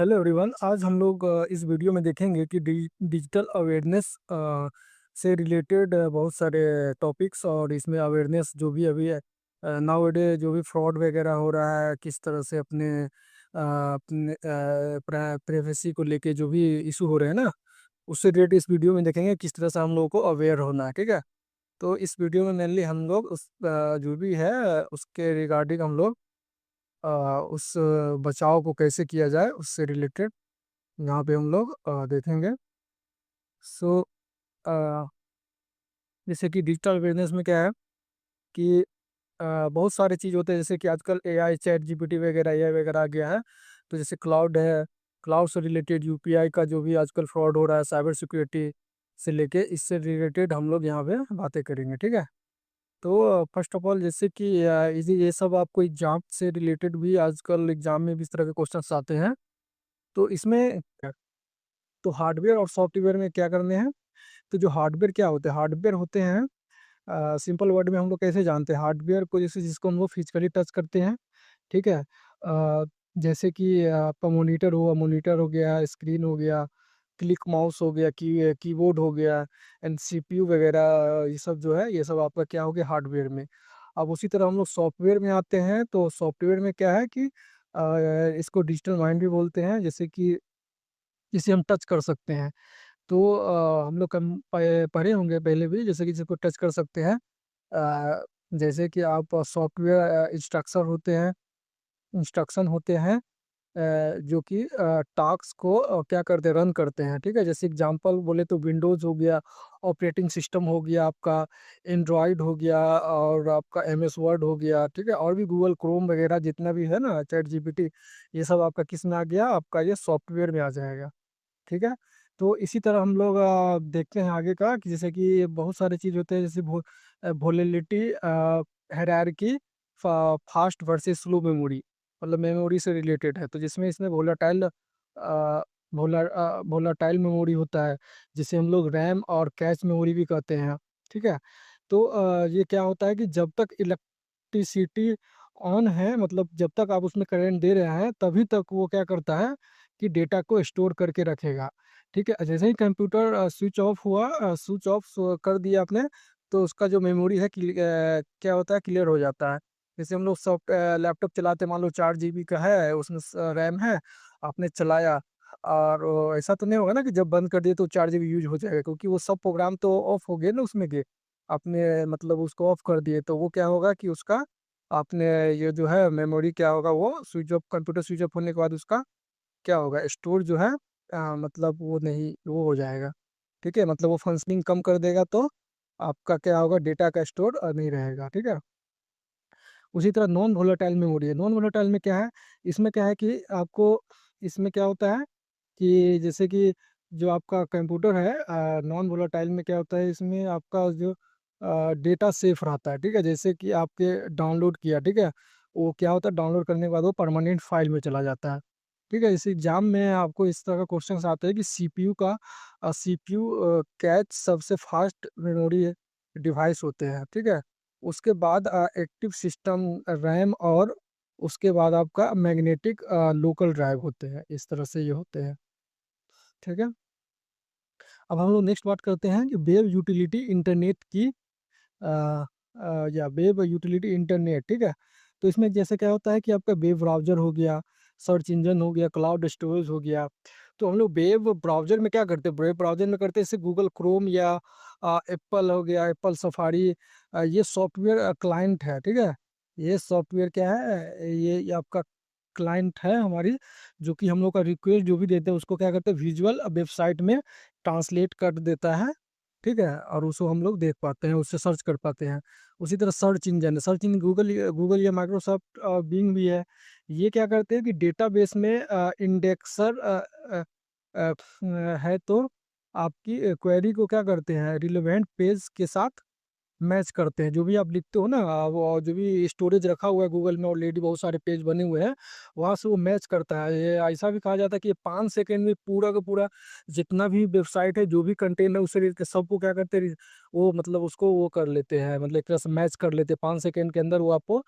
Hello everyone. आज हम लोग इस वीडियो में देखेंगे कि डिजिटल अवेयरनेस से रिलेटेड बहुत सारे टॉपिक्स, और इसमें अवेयरनेस जो भी अभी नाउ जो भी फ्रॉड वगैरह हो रहा है, किस तरह से अपने प्राइवेसी को लेके जो भी इशू हो रहे हैं ना, उससे रिलेटेड इस वीडियो में देखेंगे किस तरह से हम लोगों को अवेयर होना है। ठीक है, तो इस वीडियो में मेनली हम लोग जो भी है उसके रिगार्डिंग हम लोग उस बचाव को कैसे किया जाए उससे रिलेटेड यहाँ पे हम लोग देखेंगे। सो जैसे कि डिजिटल अवेयरनेस में क्या है कि बहुत सारे चीज़ होते हैं, जैसे कि आजकल एआई चैट जीपीटी वगैरह एआई वगैरह आ गया है। तो जैसे क्लाउड है, क्लाउड से रिलेटेड यूपीआई का जो भी आजकल फ्रॉड हो रहा है, साइबर सिक्योरिटी से लेके इससे रिलेटेड हम लोग यहाँ पे बातें करेंगे। ठीक है, तो फर्स्ट ऑफ ऑल जैसे कि ये सब आपको एग्जाम से रिलेटेड भी आजकल एग्जाम में भी इस तरह के क्वेश्चंस आते हैं। तो इसमें तो हार्डवेयर और सॉफ्टवेयर में क्या करने हैं। तो जो हार्डवेयर क्या होते हैं, हार्डवेयर होते हैं सिंपल वर्ड में हम लोग कैसे जानते हैं हार्डवेयर को, जैसे जिसको हम लोग फिजिकली टच करते हैं। ठीक है, जैसे कि आपका मॉनिटर हो गया, स्क्रीन हो गया, क्लिक माउस हो गया, कीबोर्ड हो गया, एंड सीपीयू वगैरह, ये सब जो है ये सब आपका क्या हो गया हार्डवेयर में। अब उसी तरह हम लोग सॉफ्टवेयर में आते हैं, तो सॉफ्टवेयर में क्या है कि इसको डिजिटल माइंड भी बोलते हैं, जैसे कि जिसे हम टच कर सकते हैं। तो हम लोग पढ़े होंगे पहले भी, जैसे कि जिसको टच कर सकते हैं। जैसे कि आप सॉफ्टवेयर इंस्ट्रक्शन होते हैं जो कि टास्क को क्या करते हैं, रन करते हैं। ठीक है, जैसे एग्जांपल बोले तो विंडोज़ हो गया, ऑपरेटिंग सिस्टम हो गया आपका, एंड्रॉयड हो गया, और आपका एमएस वर्ड हो गया। ठीक है, और भी गूगल क्रोम वगैरह जितना भी है ना, चैट जीपीटी, ये सब आपका किस में आ गया, आपका ये सॉफ्टवेयर में आ जाएगा। ठीक है, तो इसी तरह हम लोग देखते हैं आगे का कि जैसे कि बहुत सारे चीज़ होते हैं, जैसे volatility, hierarchy, fast versus slow memory, मतलब मेमोरी से रिलेटेड है। तो जिसमें इसमें वोलाटाइल मेमोरी होता है, जिसे हम लोग रैम और कैश मेमोरी भी कहते हैं। ठीक है, तो ये क्या होता है कि जब तक इलेक्ट्रिसिटी ऑन है, मतलब जब तक आप उसमें करंट दे रहे हैं, तभी तक वो क्या करता है कि डेटा को स्टोर करके रखेगा। ठीक है, जैसे ही कंप्यूटर स्विच ऑफ कर दिया आपने, तो उसका जो मेमोरी है क्या होता है, क्लियर हो जाता है। जैसे हम लोग लैपटॉप चलाते, मान लो 4 GB का है, उसमें रैम है, आपने चलाया, और ऐसा तो नहीं होगा ना कि जब बंद कर दिए तो 4 GB यूज हो जाएगा, क्योंकि वो सब प्रोग्राम तो ऑफ हो गए ना उसमें के। आपने मतलब उसको ऑफ कर दिए, तो वो क्या होगा कि उसका आपने ये जो है मेमोरी क्या होगा, वो कंप्यूटर स्विच ऑफ होने के बाद उसका क्या होगा, स्टोर जो है मतलब वो नहीं, वो हो जाएगा। ठीक है, मतलब वो फंक्शनिंग कम कर देगा, तो आपका क्या होगा, डेटा का स्टोर नहीं रहेगा। ठीक है, उसी तरह नॉन वोलेटाइल मेमोरी है। नॉन वोलेटाइल में क्या है, इसमें क्या है कि आपको, इसमें क्या होता है कि जैसे कि जो आपका कंप्यूटर है, नॉन वोलेटाइल में क्या होता है, इसमें आपका जो डेटा सेफ रहता है। ठीक है, जैसे कि आपके डाउनलोड किया, ठीक है, वो क्या होता है, डाउनलोड करने के बाद वो परमानेंट फाइल में चला जाता है। ठीक है, इस एग्जाम में आपको इस तरह का क्वेश्चन आते हैं कि सीपीयू कैच सबसे फास्ट मेमोरी डिवाइस होते हैं। ठीक है, उसके बाद एक्टिव सिस्टम रैम, और उसके बाद आपका मैग्नेटिक लोकल ड्राइव होते हैं। इस तरह से ये होते हैं। ठीक है, अब हम लोग नेक्स्ट बात करते हैं कि वेब यूटिलिटी इंटरनेट की, या वेब यूटिलिटी इंटरनेट। ठीक है, तो इसमें जैसे क्या होता है कि आपका वेब ब्राउज़र हो गया, सर्च इंजन हो गया, क्लाउड स्टोरेज हो गया। तो हम लोग वेब ब्राउज़र में क्या करते हैं, वेब ब्राउज़र में करते हैं जैसे गूगल क्रोम, या एप्पल हो गया, एप्पल सफारी, ये सॉफ्टवेयर क्लाइंट है। ठीक है, ये सॉफ्टवेयर क्या है, ये आपका क्लाइंट है हमारी, जो कि हम लोग का रिक्वेस्ट जो भी देते हैं उसको क्या करते हैं, विजुअल वेबसाइट में ट्रांसलेट कर देता है। ठीक है, और उसको हम लोग देख पाते हैं, उससे सर्च कर पाते हैं। उसी तरह सर्च इंजन गूगल या माइक्रोसॉफ्ट बिंग भी है। ये क्या करते हैं कि डेटाबेस में इंडेक्सर है, तो आपकी क्वेरी को क्या करते हैं, रिलेवेंट पेज के साथ मैच करते हैं। जो भी आप लिखते हो ना, वो जो भी स्टोरेज रखा हुआ है गूगल में, ऑलरेडी बहुत सारे पेज बने हुए हैं, वहाँ से वो मैच करता है। ये ऐसा भी कहा जाता है कि ये 5 सेकंड में पूरा का पूरा जितना भी वेबसाइट है, जो भी कंटेंट है, उससे रिलेटेड के सबको क्या करते हैं, वो मतलब उसको वो कर लेते हैं, मतलब एक तरह से मैच कर लेते हैं। 5 सेकंड के अंदर वो आपको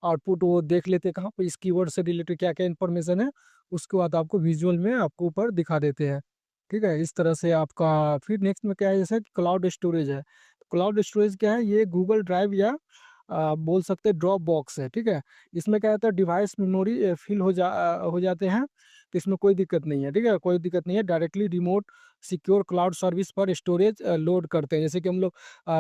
आउटपुट वो देख लेते हैं कहाँ पे इस कीवर्ड से रिलेटेड क्या-क्या इन्फॉर्मेशन है, उसके बाद आपको विजुअल में आपको ऊपर दिखा देते हैं। ठीक है? इस तरह से आपका फिर नेक्स्ट में क्या है जैसे क्लाउड स्टोरेज है। क्लाउड स्टोरेज क्या है? ये गूगल ड्राइव या बोल सकते हैं ड्रॉप बॉक्स है, ठीक है? इसमें क्या होता है डिवाइस मेमोरी फिल हो जाते हैं, तो इसमें कोई दिक्कत नहीं है, ठीक है? कोई दिक्कत नहीं है, directly remote secure cloud service पर स्टोरेज लोड करते हैं। जैसे कि हम लोग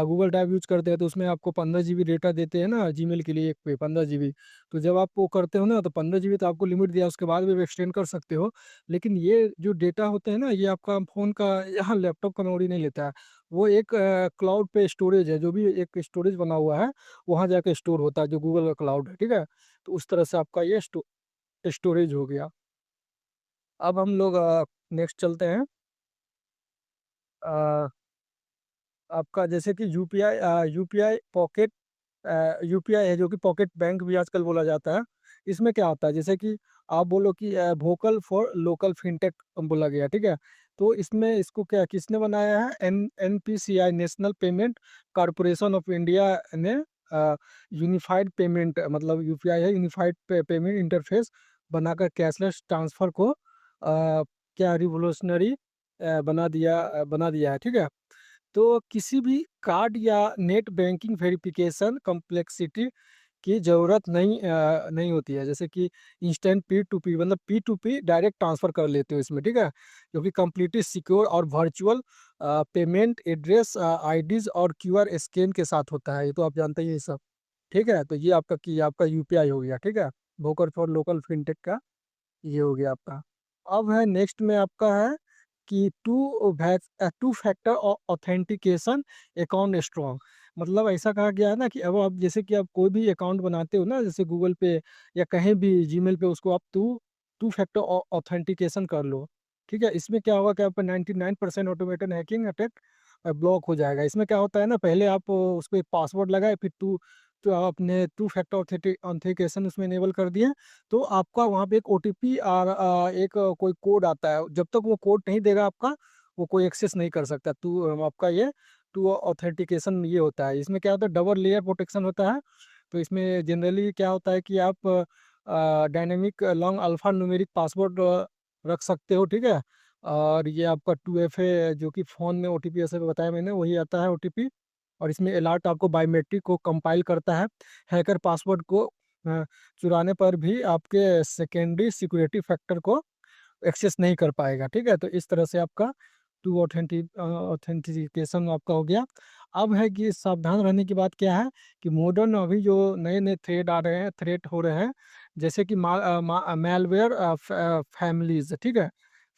गूगल ड्राइव यूज़ करते हैं तो उसमें आपको 15 जीबी डेटा देते हैं ना जीमेल के लिए एक पे 15 जीबी। तो जब आप वो करते हो ना तो 15 जीबी तो आपको लिमिट दिया है, उसके बाद भी आप एक्सटेंड कर सकते हो। लेकिन ये जो डेटा होते हैं ना ये आपका फ़ोन का यहाँ लैपटॉप का मेमोरी नहीं लेता है। वो एक क्लाउड पे स्टोरेज है, जो भी एक स्टोरेज बना हुआ है, वहाँ जाके स्टोर होता है जो गूगल का क्लाउड है, ठीक है? तो उस तरह से आपका ये स्टोरेज हो गया। अब हम लोग नेक्स्ट चलते हैं। अ, आपका जैसे कि यूपीआई पॉकेट यूपीआई है जो कि पॉकेट बैंक भी आजकल बोला जाता है। इसमें क्या होता है जैसे कि आप बोलो कि वोकल फॉर लोकल फिनटेक बोला गया, ठीक है? तो इसमें इसको क्या किसने बनाया है? NPCI national payment corporation of India ने यूनिफाइड पेमेंट मतलब यूपीआई है यूनिफाइड पेमेंट इंटरफेस बनाकर कैशलेस ट्रांसफर को क्या रिवॉल्यूशनरी बना दिया है, ठीक है? तो किसी भी कार्ड या नेट बैंकिंग वेरिफिकेशन कॉम्प्लेक्सिटी की ज़रूरत नहीं होती है। जैसे कि इंस्टेंट पी टू पी मतलब P to P direct transfer कर लेते हो इसमें, ठीक है? जो कि कंप्लीटली सिक्योर और वर्चुअल पेमेंट एड्रेस आईडीज़ और क्यूआर स्कैन के साथ होता है। ये तो आप जानते ही हैं ये सब, ठीक है? तो ये आपका यूपीआई हो गया, ठीक है? वोकल फॉर लोकल फिनटेक का ये हो गया आपका। अब है नेक्स्ट में आपका है कि two factor authentication account strong मतलब ऐसा कहा गया है ना कि अब आप जैसे कि आप कोई भी अकाउंट बनाते हो ना जैसे गूगल पे या कहीं भी जीमेल पे उसको आप टू टू फैक्टर ऑथेंटिकेशन कर लो, ठीक है? इसमें क्या होगा कि आपका 99% ऑटोमेटेड हैकिंग अटैक ब्लॉक हो जाएगा। इसमें क्या होता है ना पहले आप उसको एक पासवर्ड लगाए फिर तो आपने टू फैक्टर ऑथेंटिकेशन उसमें इनेबल कर दिए तो आपका वहाँ पे एक ओटीपी और एक कोई कोड आता है, जब तक वो कोड नहीं देगा आपका, वो कोई एक्सेस नहीं कर सकता। आपका ये टू ऑथेंटिकेशन ये होता है। इसमें क्या होता है डबल लेयर प्रोटेक्शन होता है, तो इसमें जनरली क्या होता है कि आप dynamic long alpha numeric password रख सकते हो, ठीक है? और ये आपका 2FA जो कि फ़ोन में ओटीपी ऐसे बताया मैंने वही आता है ओटीपी और इसमें अलर्ट आपको बायोमेट्रिक को कंपाइल करता है। हैकर पासवर्ड को अ, चुराने पर भी आपके सेकेंडरी सिक्योरिटी फैक्टर को एक्सेस नहीं कर पाएगा, ठीक है? तो इस तरह से आपका ऑथेंटिकेशन आपका हो गया। अब है कि सावधान रहने की बात क्या है कि मॉडर्न अभी जो नए-नए थ्रेट हो रहे हैं, जैसे कि मैलवेयर फैमिलीज़, ठीक है?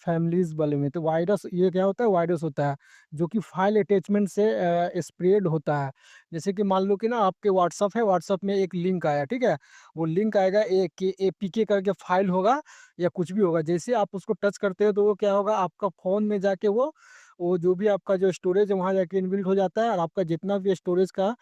फैमिलीज़ वाले में, तो वायरस ये क्या होता है वायरस होता है, जो कि फाइल अटैचमेंट से स्प्रेड होता है। जैसे कि मान लो कि ना आपके व्हाट्सएप है, व्हाट्सएप में एक लिंक आया, ठीक है? वो लिंक आएगा एपीके करके फाइल होगा या कुछ भी होगा। जैसे आप उसको टच करते हो तो वो क्या होगा आपका फ़ोन में जाके वो जो भी आपका जो स्टोरेज है वहाँ जाके इनबिल्ट हो जाता है और आपका जितना भी स्टोरेज का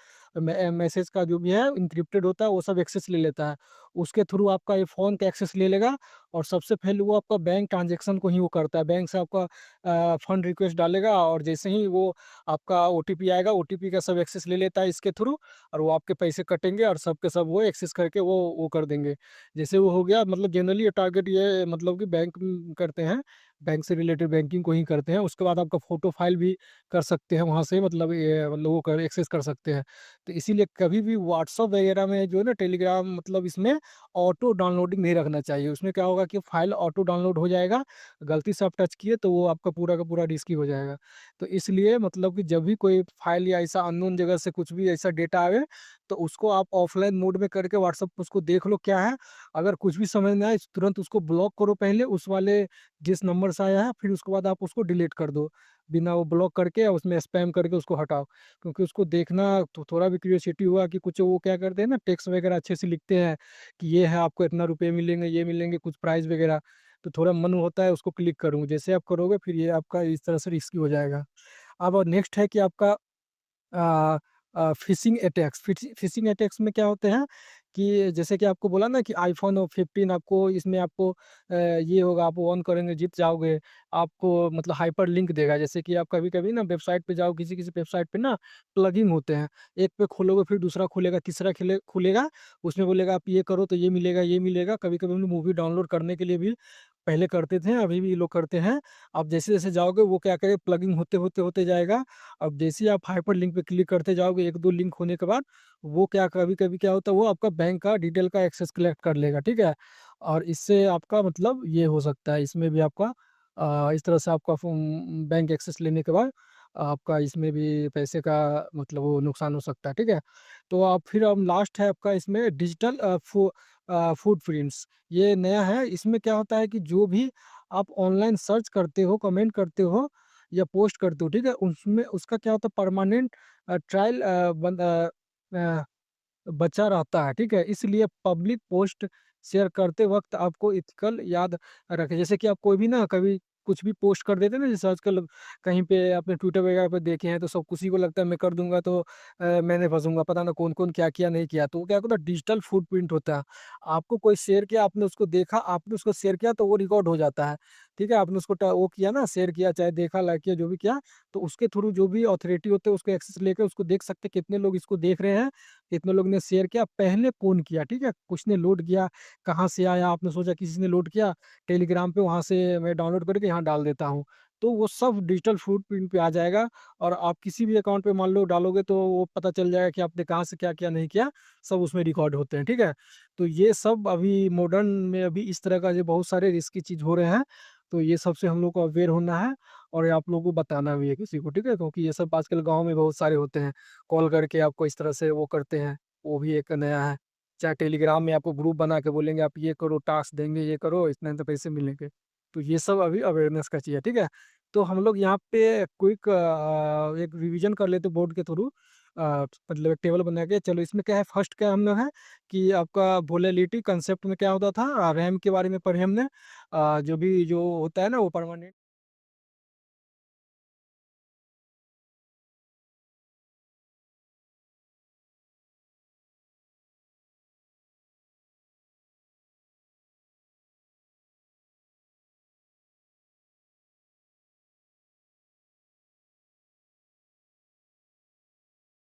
मैसेज का जो भी है एन्क्रिप्टेड होता है वो सब एक्सेस ले लेता है। उसके थ्रू आपका ये फ़ोन का एक्सेस ले लेगा और सबसे पहले वो आपका बैंक ट्रांज़ैक्शन को ही वो करता है। बैंक से आपका फंड रिक्वेस्ट डालेगा और जैसे ही वो आपका ओटीपी आएगा, ओटीपी का सब एक्सेस ले लेता है इसके थ्रू और वो आपके पैसे कटेंगे और सब के सब वो एक्सेस करके वो कर देंगे। जैसे वो हो गया मतलब जनरली ये टारगेट ये मतलब कि बैंक करते हैं, बैंक से रिलेटेड बैंकिंग को ही करते हैं। उसके बाद आपका फ़ोटो फ़ाइल भी कर सकते हैं वहाँ से मतलब ये मतलब वो कर एक्सेस कर सकते हैं। तो इसीलिए कभी भी व्हाट्सएप वगैरह में जो है ना टेलीग्राम मतलब इसमें ऑटो डाउनलोडिंग नहीं रखना चाहिए। उसमें क्या होगा कि फ़ाइल ऑटो डाउनलोड हो जाएगा, गलती से आप टच किए तो वो आपका पूरा का पूरा रिस्की हो जाएगा। तो इसलिए मतलब कि जब भी कोई फ़ाइल या ऐसा अननोन जगह से कुछ भी ऐसा डेटा आए, तो उसको आप ऑफ़लाइन मोड में करके व्हाट्सएप पे उसको देख लो क्या है। अगर कुछ भी समझ में आए तुरंत उसको ब्लॉक करो पहले उस वाले जिस नंबर से आया है, फिर उसके बाद आप उसको डिलीट कर दो। बिना वो ब्लॉक करके या उसमें स्पैम करके उसको हटाओ। क्योंकि उसको देखना तो थोड़ा भी क्यूरियोसिटी हुआ कि कुछ वो क्या करते हैं ना टेक्स्ट वगैरह अच्छे से लिखते हैं कि ये है आपको इतना रुपए मिलेंगे, ये मिलेंगे कुछ प्राइज़ वगैरह। तो थोड़ा मन होता है उसको क्लिक करूँ। जैसे आप करोगे फिर ये आपका इस तरह से रिस्की हो जाएगा। अब नेक्स्ट है कि आपका फ़िशिंग अटैक्स में क्या होते हैं कि जैसे कि आपको बोला ना कि आईफ़ोन 15 आपको इसमें आपको ये होगा, आप ऑन करेंगे जीत जाओगे। आपको मतलब हाइपरलिंक देगा, जैसे कि आप कभी-कभी ना वेबसाइट पे जाओ, किसी-किसी वेबसाइट पे ना प्लगिन होते हैं। एक पे खोलोगे फिर दूसरा खुलेगा, तीसरा खुलेगा, उसमें बोलेगा आप ये करो तो ये मिलेगा, ये मिलेगा। कभी-कभी हम लोग मूवी डाउनलोड करने के लिए भी पहले करते थे, अभी भी लोग करते हैं। अब जैसे-जैसे जाओगे वो क्या करेगा, प्लगिंग होते जाएगा। अब जैसे ही आप हाइपरलिंक पे क्लिक करते जाओगे, 1-2 लिंक होने के बाद वो क्या कभी-कभी क्या होता है, वो आपका बैंक का डिटेल का एक्सेस कलेक्ट कर लेगा, ठीक है? और इससे आपका मतलब ये हो सकता है, इसमें भी आपका इस तरह से आपका बैंक एक्सेस लेने के बाद आपका इसमें भी पैसे का मतलब वो नुकसान हो सकता है, ठीक है? तो आप फिर अब लास्ट है आपका इसमें डिजिटल फुटप्रिंट्स, ये नया है। इसमें क्या होता है कि जो भी आप ऑनलाइन सर्च करते हो, कमेंट करते हो या पोस्ट करते हो, ठीक है? उसमें उसका क्या होता है, परमानेंट ट्रायल अ, बचा रहता है, ठीक है? इसलिए पब्लिक पोस्ट शेयर करते वक़्त आपको एथिकल याद रखें। जैसे कि आप कोई भी ना कभी कुछ भी पोस्ट कर देते हैं ना, जैसे आजकल कहीं पे आपने ट्विटर वगैरह पे देखे हैं, तो सब किसी को लगता है मैं कर दूँगा तो मैंने फँसूँगा, पता ना कौन-कौन क्या किया, नहीं किया। तो वो क्या होता है, डिजिटल फुटप्रिंट होता है। आपको कोई शेयर किया, आपने उसको देखा, आपने उसको शेयर किया तो वो रिकॉर्ड हो जाता है, ठीक है? आपने उसको वो किया ना, शेयर किया, चाहे देखा, लाइक किया, जो भी किया, तो उसके थ्रू जो भी अथॉरिटी होते हैं उसको एक्सेस लेके उसको देख सकते हैं कितने लोग इसको देख रहे हैं, कितने लोग ने शेयर किया, पहले कौन किया, ठीक है? कुछ ने लोड किया, कहाँ से आया, आपने सोचा किसी ने लोड किया, टेलीग्राम पे वहाँ से मैं डाउनलोड करके यहाँ डाल देता हूँ। तो वो सब डिजिटल फुटप्रिंट पे आ जाएगा और आप किसी भी अकाउंट पे मान लो डालोगे तो वो पता चल जाएगा कि आपने कहाँ से क्या किया, नहीं किया, सब उसमें रिकॉर्ड होते हैं, ठीक है? तो ये सब अभी मॉडर्न में अभी इस तरह का जो बहुत सारे रिस्की चीज़ हो रहे हैं, तो ये सब से हम लोग को अवेयर होना है और आप लोगों को बताना भी है किसी को, ठीक है? क्योंकि ये सब आजकल गाँव में बहुत सारे होते हैं, कॉल करके आपको इस तरह से वो करते हैं। वो भी एक नया है। चाहे टेलीग्राम में आपको ग्रुप बना के बोलेंगे आप ये करो, टास्क देंगे, ये करो, इतने पैसे मिलेंगे। तो ये सब अभी अवेयरनेस का चाहिए, ठीक है? तो हम लोग यहाँ पे क्विक एक रिवीजन कर लेते हैं बोर्ड के थ्रू, मतलब एक टेबल बना के। चलो इसमें क्या है, फर्स्ट क्या हम लोग है कि आपका वोलेटिलिटी कांसेप्ट में क्या होता था, रैम के बारे में पढ़े हमने। जो भी जो होता है ना वो परमानेंट